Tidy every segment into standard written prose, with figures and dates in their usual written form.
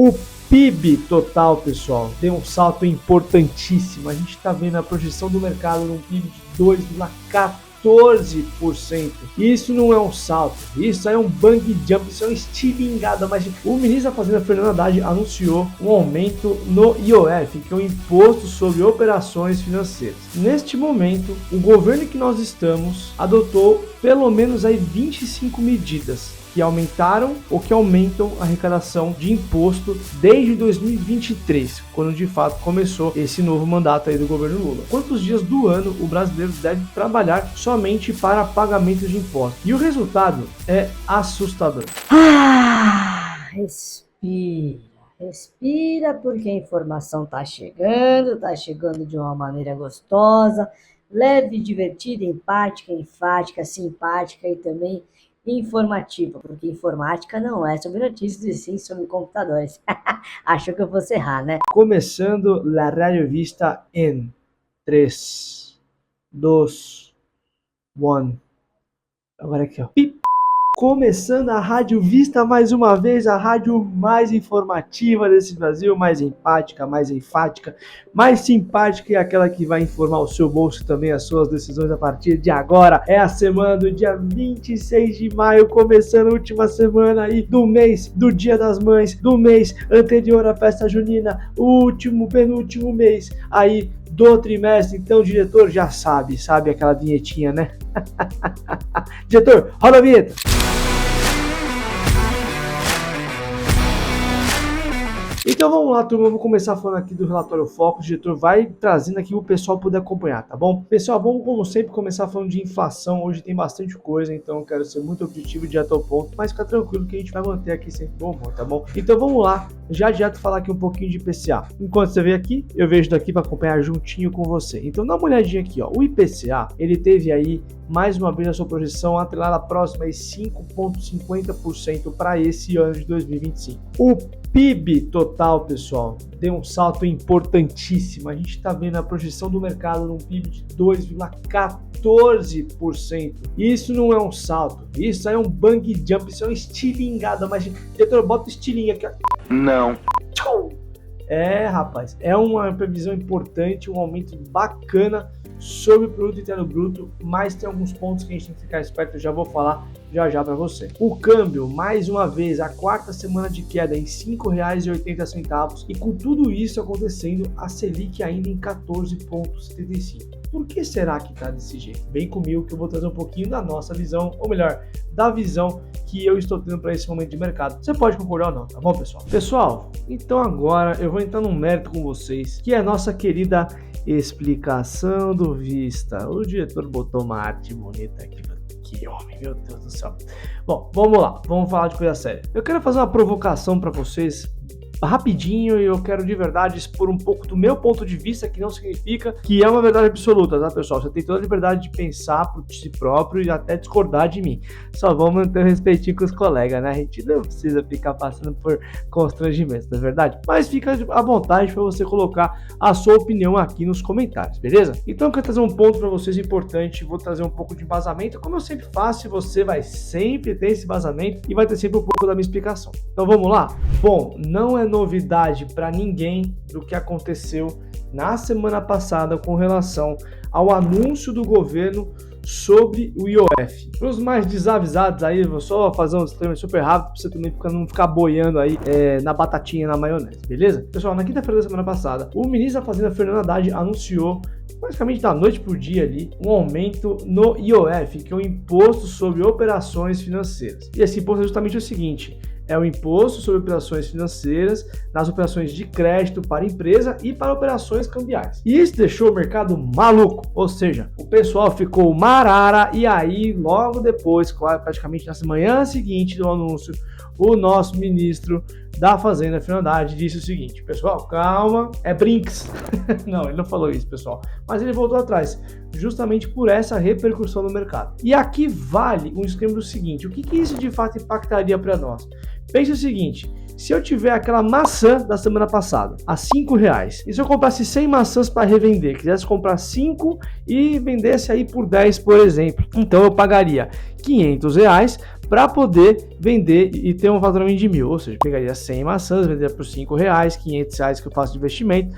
O PIB total, pessoal, deu um salto importantíssimo. A gente está vendo a projeção do mercado num PIB de 2,14%. Isso não é um salto, isso é um bang jump, isso é uma estilingada. Mas o ministro da Fazenda, Fernando Haddad, anunciou um aumento no IOF, que é o Imposto sobre Operações Financeiras. Neste momento, o governo que nós estamos adotou pelo menos aí 25 medidas que aumentaram ou que aumentam a arrecadação de imposto desde 2023, quando de fato começou esse novo mandato aí do governo Lula. Quantos dias do ano o brasileiro deve trabalhar somente para pagamento de impostos? E o resultado é assustador. Respira, porque a informação tá chegando de uma maneira gostosa, leve, divertida, empática, enfática, simpática e também informativa, porque informática não é sobre notícias e sim sobre computadores. Achou que eu fosse errar, né? Começando La Radio Vista em 3, 2, 1. Agora aqui, ó. Começando a Rádio Vista mais uma vez, a rádio mais informativa desse Brasil, mais empática, mais enfática, mais simpática e aquela que vai informar o seu bolso e também as suas decisões a partir de agora. É a semana do dia 26 de maio, começando a última semana aí do mês, do Dia das Mães, do mês anterior à festa junina, o último, penúltimo mês aí do trimestre. Então o diretor já sabe aquela vinhetinha, né? Diretor, roda a vinheta! Então vamos lá, turma, vamos começar falando aqui do relatório Foco. O diretor vai trazendo aqui para o pessoal poder acompanhar, tá bom? Pessoal, vamos como sempre começar falando de inflação. Hoje tem bastante coisa, então eu quero ser muito objetivo e direto ao ponto, mas fica tranquilo que a gente vai manter aqui sempre bom humor, tá bom? Então vamos lá, já direto falar aqui um pouquinho de IPCA. Enquanto você vê aqui, eu vejo daqui para acompanhar juntinho com você. Então dá uma olhadinha aqui, ó. O IPCA, ele teve aí mais uma vez a sua projeção atrelada próxima aí 5,50% para esse ano de 2025. O PIB total, pessoal, deu um salto importantíssimo. A gente está vendo a projeção do mercado num PIB de 2,14%. Isso não é um salto, isso é um bang jump, isso é uma estilingada. Mas, diretor, bota o estilinho aqui, ó. Não. É, rapaz, é uma previsão importante, um aumento bacana sobre o produto interno bruto, mas tem alguns pontos que a gente tem que ficar esperto, eu já vou falar já para você. O câmbio, mais uma vez, a quarta semana de queda em R$ 5,80 e com tudo isso acontecendo, a Selic ainda em 14,75. Por que será que tá desse jeito? Vem comigo que eu vou trazer um pouquinho da nossa visão, ou melhor, da visão que eu estou tendo para esse momento de mercado. Você pode concordar ou não, tá bom, pessoal? Pessoal, então agora eu vou entrar num mérito com vocês, que é a nossa querida explicação do Vista. O diretor botou uma arte bonita aqui. Que homem, meu Deus do céu. Bom, vamos lá, vamos falar de coisa séria. Eu quero fazer uma provocação para vocês rapidinho e eu quero de verdade expor um pouco do meu ponto de vista, que não significa que é uma verdade absoluta, tá, pessoal? Você tem toda a liberdade de pensar por si próprio e até discordar de mim. Só vamos manter o respeitinho com os colegas, né? A gente não precisa ficar passando por constrangimentos, não é verdade? Mas fica à vontade para você colocar a sua opinião aqui nos comentários, beleza? Então eu quero trazer um ponto para vocês importante, vou trazer um pouco de embasamento, como eu sempre faço, e você vai sempre ter esse embasamento e vai ter sempre um pouco da minha explicação. Então vamos lá? Bom, não é novidade para ninguém do que aconteceu na semana passada com relação ao anúncio do governo sobre o IOF. Para os mais desavisados aí, vou só fazer um disclaimer super rápido para você também não ficar boiando aí na batatinha, na maionese, beleza? Pessoal, na quinta-feira da semana passada, o ministro da Fazenda, Fernando Haddad, anunciou basicamente da noite pro dia ali, um aumento no IOF, que é o Imposto sobre Operações Financeiras. E esse imposto é justamente o seguinte: é o imposto sobre operações financeiras nas operações de crédito para empresa e para operações cambiais. E isso deixou o mercado maluco, ou seja, o pessoal ficou marara e aí logo depois, praticamente na manhã seguinte do anúncio, o nosso ministro da Fazenda, Fernando Haddad, disse o seguinte: pessoal, calma, é brinks. Não, ele não falou isso, pessoal, mas ele voltou atrás, justamente por essa repercussão no mercado. E aqui vale um esquema do seguinte: o que isso de fato impactaria para nós? Pense o seguinte: se eu tiver aquela maçã da semana passada a R$5, e se eu comprasse 100 maçãs para revender, quisesse comprar 5 e vendesse aí por 10, por exemplo, então eu pagaria R$500 para poder vender e ter um faturamento de 1.000, ou seja, pegaria 100 maçãs, venderia por R$5, R$500 que eu faço de investimento,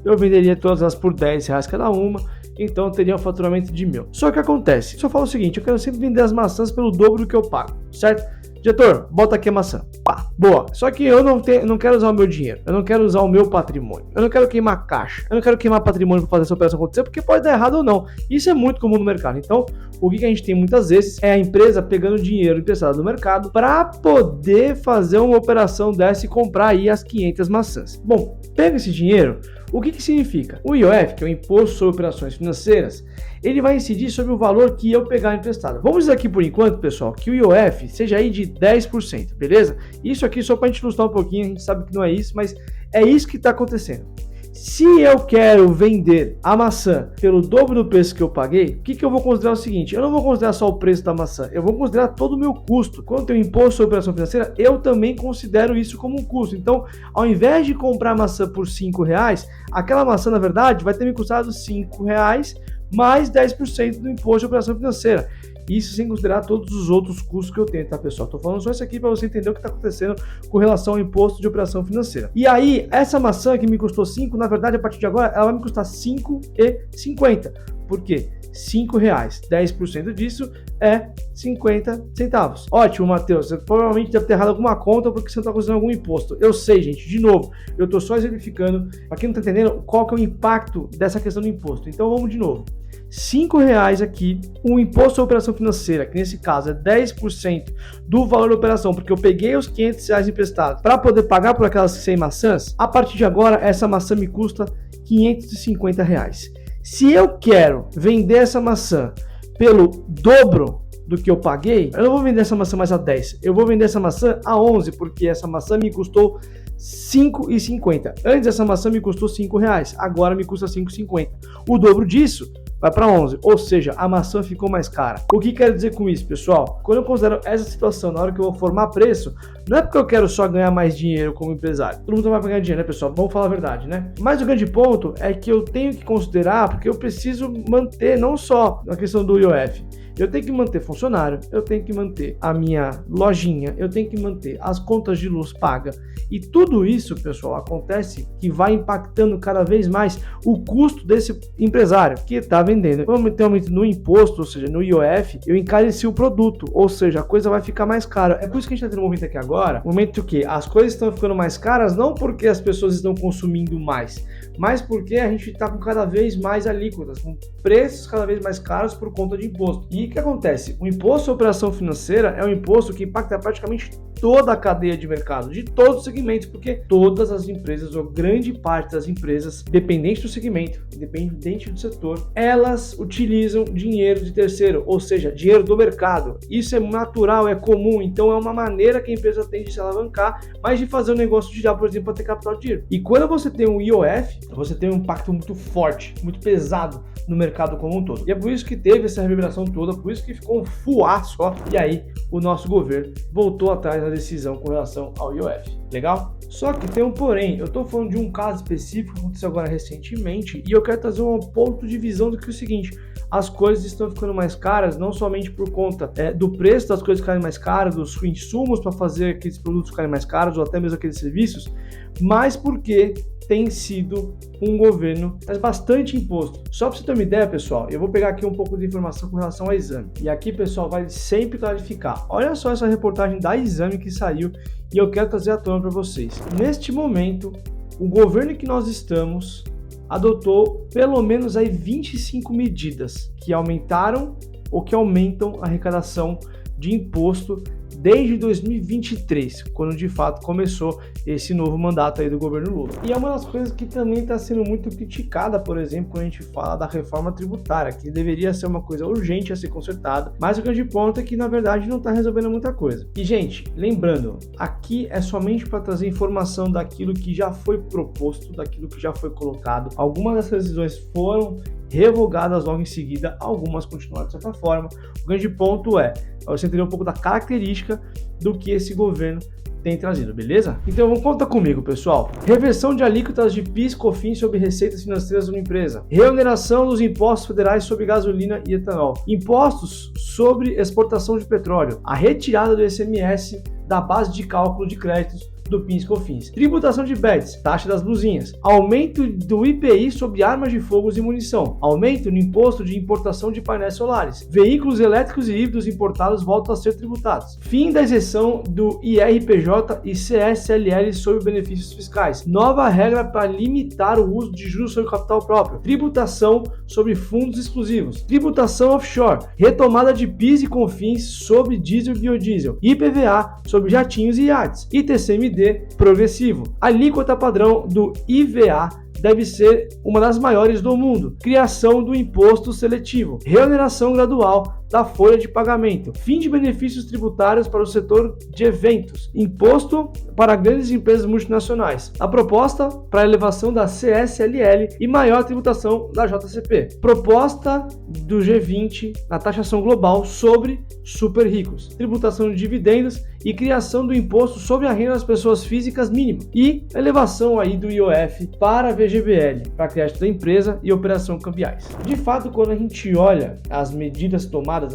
eu venderia todas elas por R$10 cada uma, então teria um faturamento de 1.000. Só que acontece, se eu falo o seguinte, eu quero sempre vender as maçãs pelo dobro do que eu pago, certo? Diretor, bota aqui a maçã. Pá, boa. Só que eu não quero usar o meu dinheiro. Eu não quero usar o meu patrimônio. Eu não quero queimar caixa. Eu não quero queimar patrimônio para fazer essa operação acontecer, porque pode dar errado ou não. Isso é muito comum no mercado. Então, o que a gente tem muitas vezes é a empresa pegando dinheiro emprestado no mercado para poder fazer uma operação dessa e comprar aí as 500 maçãs. Bom, pega esse dinheiro. O que significa? O IOF, que é o Imposto sobre Operações Financeiras, ele vai incidir sobre o valor que eu pegar emprestado. Vamos dizer aqui por enquanto, pessoal, que o IOF seja aí de 10%, beleza? Isso aqui só para a gente ilustrar um pouquinho, a gente sabe que não é isso, mas é isso que está acontecendo. Se eu quero vender a maçã pelo dobro do preço que eu paguei, o que eu vou considerar o seguinte? Eu não vou considerar só o preço da maçã, eu vou considerar todo o meu custo. Quando tem o imposto sobre operação financeira, eu também considero isso como um custo. Então, ao invés de comprar a maçã por R$5, aquela maçã, na verdade, vai ter me custado R$5 mais 10% do imposto de operação financeira. Isso sem considerar todos os outros custos que eu tenho, tá, pessoal? Tô falando só isso aqui para você entender o que está acontecendo com relação ao imposto de operação financeira. E aí, essa maçã que me custou 5, na verdade, a partir de agora, ela vai me custar 5,50. Por quê? R$5, 10% disso é 50 centavos. Ótimo, Matheus, você provavelmente deve ter errado alguma conta porque você não está considerando algum imposto. Eu sei, gente, de novo, eu estou só exemplificando, para quem não está entendendo, qual que é o impacto dessa questão do imposto. Então vamos de novo. R$5 aqui, o imposto sobre operação financeira, que nesse caso é 10% do valor da operação, porque eu peguei os R$500 emprestados para poder pagar por aquelas 100 maçãs, a partir de agora essa maçã me custa R$550. Se eu quero vender essa maçã pelo dobro do que eu paguei, eu não vou vender essa maçã mais a 10, eu vou vender essa maçã a 11, porque essa maçã me custou R$5,50. Antes essa maçã me custou R$5, agora me custa R$5,50. O dobro disso vai para 11, ou seja, a maçã ficou mais cara. O que quero dizer com isso, pessoal? Quando eu considero essa situação na hora que eu vou formar preço, não é porque eu quero só ganhar mais dinheiro como empresário. Todo mundo vai ganhar dinheiro, né, pessoal? Vamos falar a verdade, né? Mas o grande ponto é que eu tenho que considerar, porque eu preciso manter não só a questão do IOF, eu tenho que manter funcionário, eu tenho que manter a minha lojinha, eu tenho que manter as contas de luz pagas. E tudo isso, pessoal, acontece que vai impactando cada vez mais o custo desse empresário que está vendendo. Quando tem aumento no imposto, ou seja, no IOF, eu encareci o produto, ou seja, a coisa vai ficar mais cara. É por isso que a gente está tendo um momento aqui agora, um momento que as coisas estão ficando mais caras, não porque as pessoas estão consumindo mais, mas porque a gente está com cada vez mais alíquotas, com preços cada vez mais caros por conta de imposto. E o que acontece? O imposto sobre operação financeira é um imposto que impacta praticamente toda a cadeia de mercado, de todos os segmentos, porque todas as empresas, ou grande parte das empresas, dependente do segmento, independente do setor, elas utilizam dinheiro de terceiro, ou seja, dinheiro do mercado. Isso é natural, é comum, então é uma maneira que a empresa tem de se alavancar, mas de fazer um negócio de girar, por exemplo, para ter capital de dinheiro. E quando você tem um IOF, você tem um impacto muito forte, muito pesado no mercado como um todo. E é por isso que teve essa reverberação toda, por isso que ficou um fuá só, e aí o nosso governo voltou atrás da decisão com relação ao IOF. Legal? Só que tem um porém, eu estou falando de um caso específico que aconteceu agora recentemente e eu quero trazer um ponto de visão do que é o seguinte: as coisas estão ficando mais caras, não somente por conta do preço das coisas ficarem mais caras, dos insumos para fazer aqueles produtos ficarem mais caros ou até mesmo aqueles serviços, mas porque tem sido um governo que traz bastante imposto. Só para você ter uma ideia, pessoal, eu vou pegar aqui um pouco de informação com relação ao Exame. E aqui, pessoal, vai sempre clarificar. Olha só essa reportagem da Exame que saiu e eu quero trazer à tona para vocês. Neste momento, o governo que nós estamos adotou pelo menos aí 25 medidas que aumentaram ou que aumentam a arrecadação de imposto desde 2023, quando de fato começou esse novo mandato aí do governo Lula. E é uma das coisas que também está sendo muito criticada, por exemplo, quando a gente fala da reforma tributária, que deveria ser uma coisa urgente a ser consertada, mas o grande ponto é que na verdade não está resolvendo muita coisa. E gente, lembrando, aqui é somente para trazer informação daquilo que já foi proposto, daquilo que já foi colocado. Algumas dessas decisões foram revogadas logo em seguida, algumas continuaram de certa forma. O grande ponto é você entender um pouco da característica do que esse governo tem trazido, beleza? Então conta comigo, pessoal. Reversão de alíquotas de PIS e COFINS sobre receitas financeiras de uma empresa. Reoneração dos impostos federais sobre gasolina e etanol. Impostos sobre exportação de petróleo. A retirada do ICMS da base de cálculo de créditos do PIS e COFINS. Tributação de bets, taxa das blusinhas. Aumento do IPI sobre armas de fogo e munição. Aumento no imposto de importação de painéis solares. Veículos elétricos e híbridos importados voltam a ser tributados. Fim da isenção do IRPJ e CSLL sobre benefícios fiscais. Nova regra para limitar o uso de juros sobre capital próprio. Tributação sobre fundos exclusivos. Tributação offshore. Retomada de PIS e COFINS sobre diesel e biodiesel. IPVA sobre jatinhos e iates. ITCMD progressivo. A alíquota padrão do IVA deve ser uma das maiores do mundo. Criação do imposto seletivo. Reoneração gradual da folha de pagamento. Fim de benefícios tributários para o setor de eventos. Imposto para grandes empresas multinacionais. A proposta para a elevação da CSLL e maior tributação da JCP. Proposta do G20 na taxação global sobre super ricos. Tributação de dividendos e criação do imposto sobre a renda das pessoas físicas mínima. E elevação aí do IOF para a VGBL, para crédito da empresa e operação cambiais. De fato, quando a gente olha as medidas tomadas,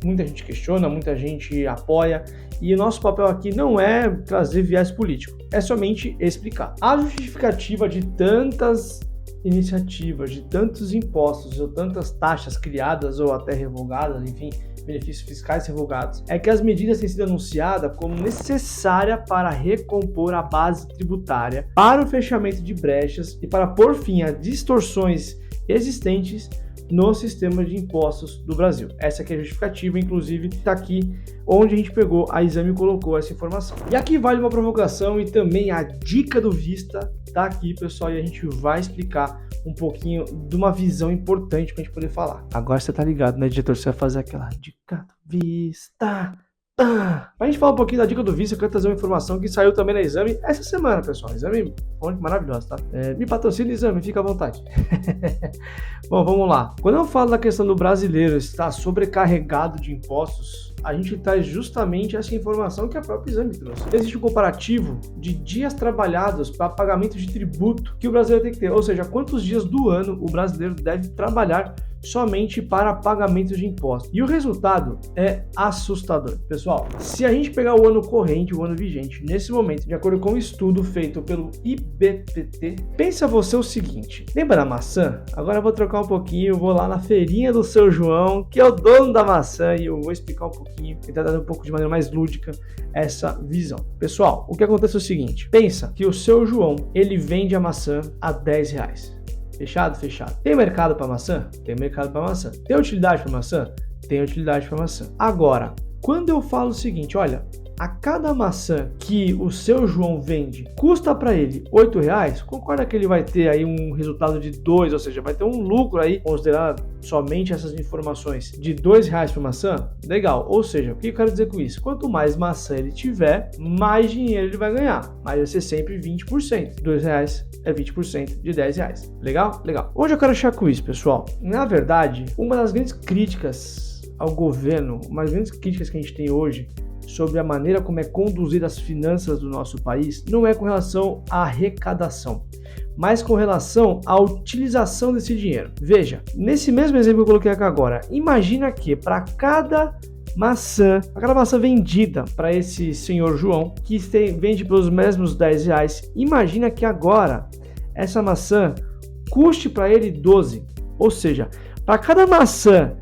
muita gente questiona, muita gente apoia, e o nosso papel aqui não é trazer viés político, é somente explicar. A justificativa de tantas iniciativas, de tantos impostos ou tantas taxas criadas ou até revogadas, enfim, benefícios fiscais revogados, é que as medidas têm sido anunciadas como necessária para recompor a base tributária para o fechamento de brechas e para pôr fim a distorções existentes no sistema de impostos do Brasil. Essa aqui é a justificativa, inclusive está aqui onde a gente pegou a Exame e colocou essa informação. E aqui vale uma provocação e também a dica do Vista tá aqui, pessoal, e a gente vai explicar um pouquinho de uma visão importante pra gente poder falar. Agora você tá ligado, né, diretor? Você vai fazer aquela dica do Vista. Pra gente falar um pouquinho da dica do Vista, eu quero trazer uma informação que saiu também na Exame essa semana, pessoal. Exame maravilhosa, tá? Me patrocina, Exame, fica à vontade. Bom, vamos lá. Quando eu falo da questão do brasileiro estar sobrecarregado de impostos, a gente traz justamente essa informação que a própria Exame trouxe. Existe um comparativo de dias trabalhados para pagamento de tributo que o brasileiro tem que ter, ou seja, quantos dias do ano o brasileiro deve trabalhar somente para pagamento de impostos. E o resultado é assustador. Pessoal, se a gente pegar o ano corrente, o ano vigente, nesse momento, de acordo com um estudo feito pelo IBPT, pensa você o seguinte, lembra da maçã? Agora eu vou trocar um pouquinho, vou lá na feirinha do seu João, que é o dono da maçã, e eu vou explicar um pouquinho, tentar dar um pouco de maneira mais lúdica essa visão. Pessoal, o que acontece é o seguinte, pensa que o seu João, ele vende a maçã a R$10. Fechado? Fechado. Tem mercado para maçã? Tem mercado para maçã. Tem utilidade para maçã? Tem utilidade para maçã. Agora, quando eu falo o seguinte, olha, a cada maçã que o seu João vende custa para ele R$8, concorda que ele vai ter aí um resultado de 2, ou seja, vai ter um lucro aí, considerando somente essas informações, de R$2 por maçã? Legal, ou seja, o que eu quero dizer com isso? Quanto mais maçã ele tiver, mais dinheiro ele vai ganhar, mas vai ser sempre 20%. R$2 é 20% de R$10. Legal? Legal. Onde eu quero chegar com isso, pessoal? Na verdade, uma das grandes críticas ao governo, uma das grandes críticas que a gente tem hoje sobre a maneira como é conduzida as finanças do nosso país, não é com relação à arrecadação, mas com relação à utilização desse dinheiro. Veja, nesse mesmo exemplo que eu coloquei aqui agora, imagina que para cada maçã vendida para esse senhor João, que vende pelos mesmos R$10, imagina que agora essa maçã custe para ele 12, ou seja, para cada maçã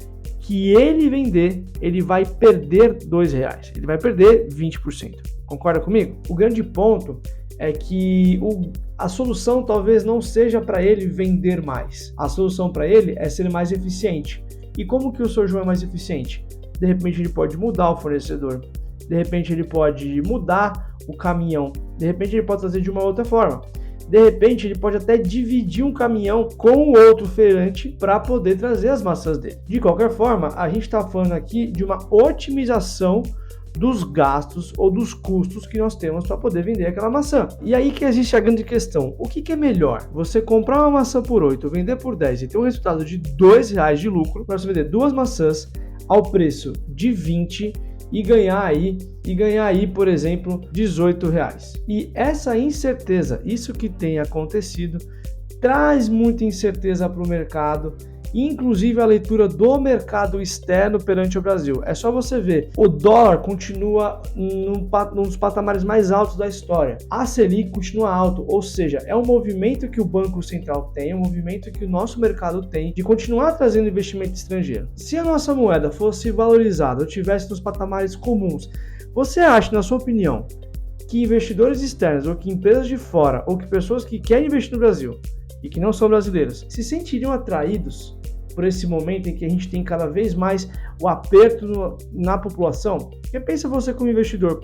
que ele vender, ele vai perder R$2, ele vai perder 20%. Concorda comigo? O grande ponto é que a solução talvez não seja para ele vender mais. A solução para ele é ser mais eficiente. E como que o seu João é mais eficiente? De repente ele pode mudar o fornecedor, de repente ele pode mudar o caminhão, de repente ele pode fazer de uma outra forma. De repente, ele pode até dividir um caminhão com o outro feirante para poder trazer as maçãs dele. De qualquer forma, a gente está falando aqui de uma otimização dos gastos ou dos custos que nós temos para poder vender aquela maçã. E aí que existe a grande questão. O que é melhor? Você comprar uma maçã por 8, vender por 10 e ter um resultado de R$2 de lucro para você vender duas maçãs ao preço de 20 e ganhar aí, por exemplo, R$18. E essa incerteza, isso que tem acontecido, traz muita incerteza para o mercado, inclusive a leitura do mercado externo perante o Brasil. É só você ver, o dólar continua num dos patamares mais altos da história, a Selic continua alto, ou seja, é um movimento que o Banco Central tem, é um movimento que o nosso mercado tem de continuar trazendo investimento estrangeiro. Se a nossa moeda fosse valorizada ou tivesse nos patamares comuns, você acha, na sua opinião, que investidores externos, ou que empresas de fora, ou que pessoas que querem investir no Brasil e que não são brasileiros, se sentiriam atraídos por esse momento em que a gente tem cada vez mais o aperto na população? Porque pensa você como investidor,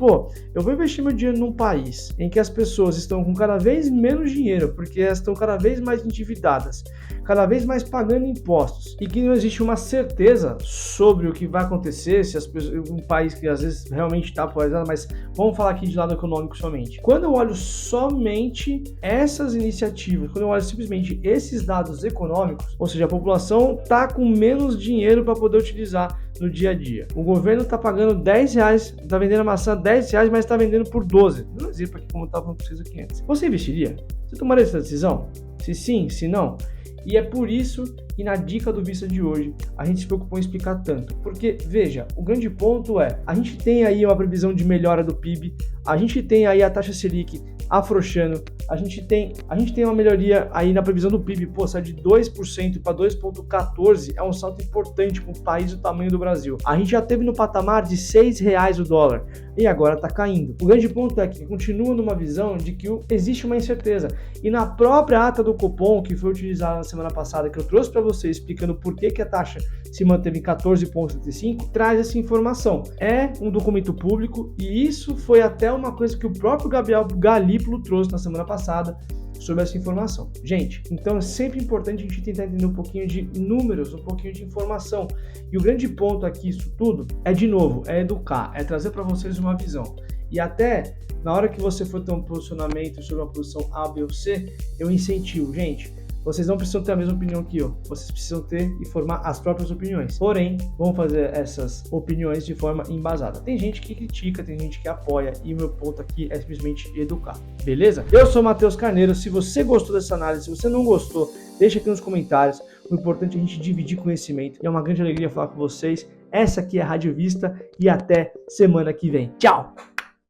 eu vou investir meu dinheiro num país em que as pessoas estão com cada vez menos dinheiro, porque elas estão cada vez mais endividadas, cada vez mais pagando impostos, e que não existe uma certeza sobre o que vai acontecer, se as pessoas, um país que às vezes realmente está polarizado, mas vamos falar aqui de lado econômico somente. Quando eu olho somente essas iniciativas, quando eu olho simplesmente esses dados econômicos, ou seja, a população está com menos dinheiro para poder utilizar no dia a dia. O governo está pagando R$10, está vendendo a maçã R$10, mas está vendendo por 12. Não exemplo aqui como estava no preciso aqui antes. Você investiria? Você tomaria essa decisão? Se sim, se não? E é por isso que na dica do Vista de hoje a gente se preocupou em explicar tanto. Porque, veja, o grande ponto é, a gente tem aí uma previsão de melhora do PIB, a gente tem aí a taxa Selic afrouxando, a gente tem uma melhoria aí na previsão do PIB, sai de 2% para 2,14%, é um salto importante para um país do tamanho do Brasil. A gente já teve no patamar de R$6 o dólar e agora está caindo. O grande ponto é que continua numa visão de que existe uma incerteza, e na própria ata do Copom, que foi utilizada na semana passada, que eu trouxe para vocês explicando por que a taxa se manteve em 14,75, traz essa informação. É um documento público e isso foi até uma coisa que o próprio Gabriel Galípolo trouxe na semana passada sobre essa informação. Gente, então é sempre importante a gente tentar entender um pouquinho de números, um pouquinho de informação. E o grande ponto aqui, isso tudo, é de novo, é educar, é trazer para vocês uma visão. E até na hora que você for ter um posicionamento sobre uma posição A, B ou C, eu incentivo, gente. Vocês não precisam ter a mesma opinião que eu, vocês precisam ter e formar as próprias opiniões. Porém, vamos fazer essas opiniões de forma embasada. Tem gente que critica, tem gente que apoia, e o meu ponto aqui é simplesmente educar, beleza? Eu sou o Matheus Carneiro, se você gostou dessa análise, se você não gostou, deixa aqui nos comentários. O importante é a gente dividir conhecimento, e é uma grande alegria falar com vocês. Essa aqui é a Rádio Vista, e até semana que vem. Tchau!